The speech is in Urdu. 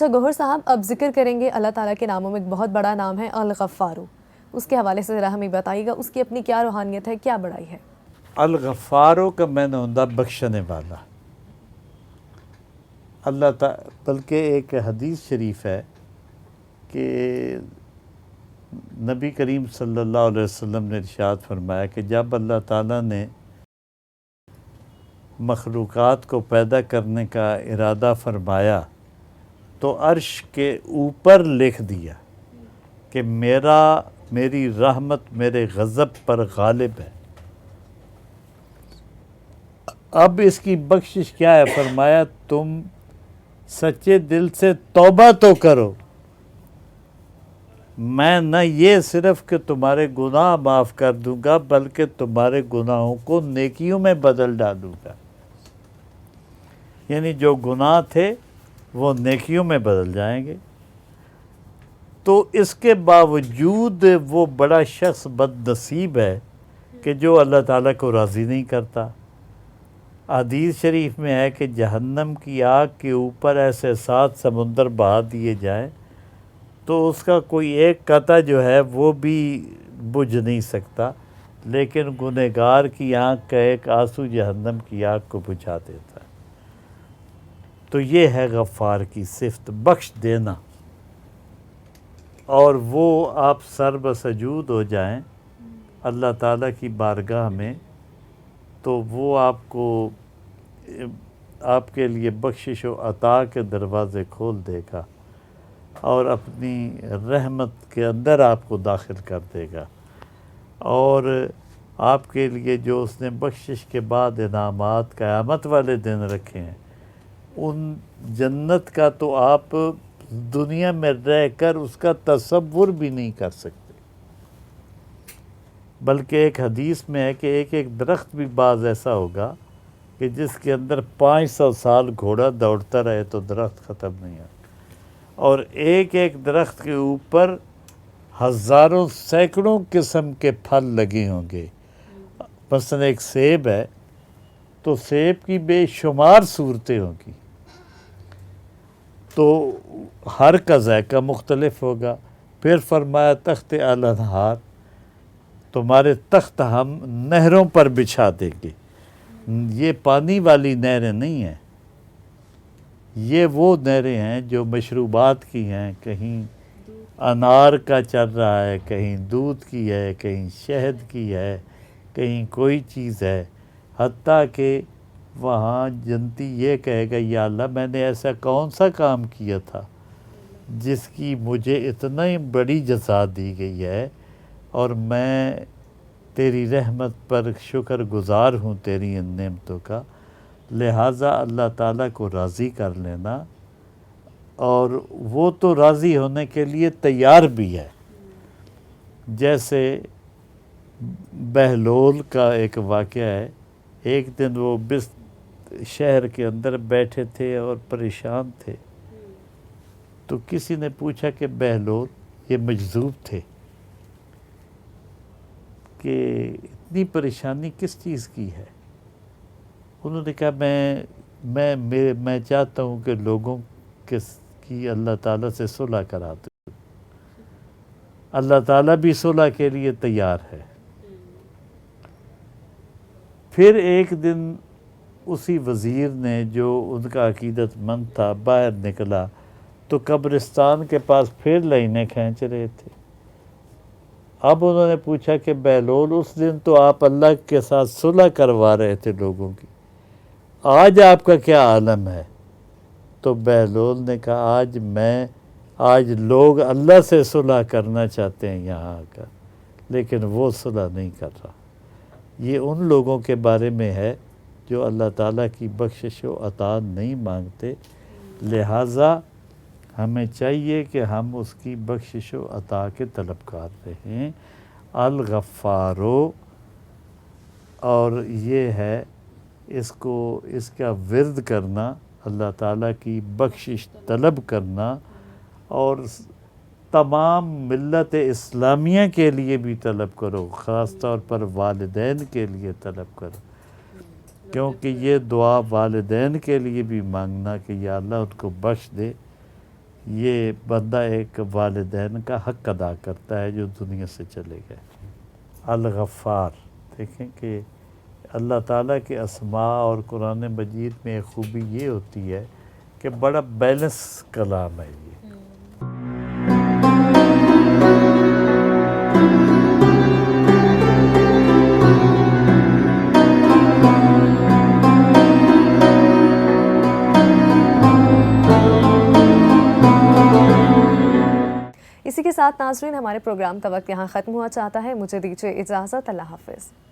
اچھا گوہر صاحب، اب ذکر کریں گے اللہ تعالیٰ کے ناموں میں ایک بہت بڑا نام ہے الغفارو، اس کے حوالے سے ذرا ہمیں بتائیے گا، اس کی اپنی کیا روحانیت ہے، کیا بڑائی ہے؟ الغفارو کا معنی ہوتا بخشنے والا اللہ تعالیٰ، بلکہ ایک حدیث شریف ہے کہ نبی کریم صلی اللہ علیہ وسلم نے ارشاد فرمایا کہ جب اللہ تعالیٰ نے مخلوقات کو پیدا کرنے کا ارادہ فرمایا تو عرش کے اوپر لکھ دیا کہ میری رحمت میرے غضب پر غالب ہے۔ اب اس کی بخشش کیا ہے؟ فرمایا تم سچے دل سے توبہ تو کرو، میں نہ یہ صرف کہ تمہارے گناہ معاف کر دوں گا بلکہ تمہارے گناہوں کو نیکیوں میں بدل ڈالوں گا، یعنی جو گناہ تھے وہ نیکیوں میں بدل جائیں گے۔ تو اس کے باوجود وہ بڑا شخص بد نصیب ہے کہ جو اللہ تعالیٰ کو راضی نہیں کرتا۔ حدیث شریف میں ہے کہ جہنم کی آگ کے اوپر ایسے 7 سمندر بہا دیے جائیں تو اس کا کوئی ایک قطرہ جو ہے وہ بھی بجھ نہیں سکتا، لیکن گنہگار کی آنکھ کا ایک آنسو جہنم کی آگ کو بجھا دیتا ہے۔ تو یہ ہے غفار کی صفت، بخش دینا، اور وہ آپ سر بسجود ہو جائیں اللہ تعالیٰ کی بارگاہ میں تو وہ آپ کے لیے بخشش و عطا کے دروازے کھول دے گا اور اپنی رحمت کے اندر آپ کو داخل کر دے گا، اور آپ کے لیے جو اس نے بخشش کے بعد انعامات قیامت والے دن رکھے ہیں ان جنت کا تو آپ دنیا میں رہ کر اس کا تصور بھی نہیں کر سکتے۔ بلکہ ایک حدیث میں ہے کہ ایک درخت بھی بعض ایسا ہوگا کہ جس کے اندر 500 سال گھوڑا دوڑتا رہے تو درخت ختم نہیں ہوگا، اور ایک درخت کے اوپر ہزاروں سینکڑوں قسم کے پھل لگے ہوں گے۔ مثلا ایک سیب ہے تو سیب کی بے شمار صورتیں ہوں گی، تو ہر کا ذائقہ مختلف ہوگا۔ پھر فرمایا تخت الانہار، تمہارے تخت ہم نہروں پر بچھا دیں گے۔ یہ پانی والی نہریں نہیں ہیں، یہ وہ نہریں ہیں جو مشروبات کی ہیں، کہیں انار کا چل رہا ہے، کہیں دودھ کی ہے، کہیں شہد کی ہے، کہیں کوئی چیز ہے، حتیٰ کہ وہاں جنتی یہ کہے گا یا اللہ میں نے ایسا کون سا کام کیا تھا جس کی مجھے اتنا بڑی جزا دی گئی ہے، اور میں تیری رحمت پر شکر گزار ہوں تیری ان نعمتوں کا۔ لہٰذا اللہ تعالیٰ کو راضی کر لینا، اور وہ تو راضی ہونے کے لیے تیار بھی ہے۔ جیسے بہلول کا ایک واقعہ ہے، ایک دن وہ شہر کے اندر بیٹھے تھے اور پریشان تھے، تو کسی نے پوچھا کہ بہلول، یہ مجذوب تھے، کہ اتنی پریشانی کس چیز کی ہے؟ انہوں نے کہا میں چاہتا ہوں کہ لوگوں کی اللہ تعالیٰ سے صلح کرا دوں۔ اللہ تعالیٰ بھی صلح کے لیے تیار ہے۔ پھر ایک دن اسی وزیر نے جو ان کا عقیدت مند تھا باہر نکلا تو قبرستان کے پاس پھر لائنیں کھینچ رہے تھے۔ اب انہوں نے پوچھا کہ بہلول، اس دن تو آپ اللہ کے ساتھ صلح کروا رہے تھے لوگوں کی، آج آپ کا کیا عالم ہے؟ تو بہلول نے کہا آج لوگ اللہ سے صلح کرنا چاہتے ہیں یہاں آ کر، لیکن وہ صلح نہیں کر رہا۔ یہ ان لوگوں کے بارے میں ہے جو اللہ تعالیٰ کی بخشش و عطا نہیں مانگتے، لہٰذا ہمیں چاہیے کہ ہم اس کی بخشش و عطا کے طلبگار رہیں۔ الغفارو، اور یہ ہے اس کا ورد کرنا، اللہ تعالیٰ کی بخشش طلب کرنا، اور تمام ملت اسلامیہ کے لیے بھی طلب کرو، خاص طور پر والدین کے لیے طلب کرو، کیونکہ یہ دعا والدین کے لیے بھی مانگنا کہ یا اللہ ان کو بخش دے یہ بندہ ایک والدین کا حق ادا کرتا ہے جو دنیا سے چلے گئے۔ الغفار، دیکھیں کہ اللہ تعالیٰ کے اسماء اور قرآن مجید میں ایک خوبی یہ ہوتی ہے کہ بڑا بیلنس کلام ہے یہ۔ اسی کے ساتھ ناظرین ہمارے پروگرام کا وقت یہاں ختم ہوا چاہتا ہے، مجھے دیجیے اجازت، اللہ حافظ۔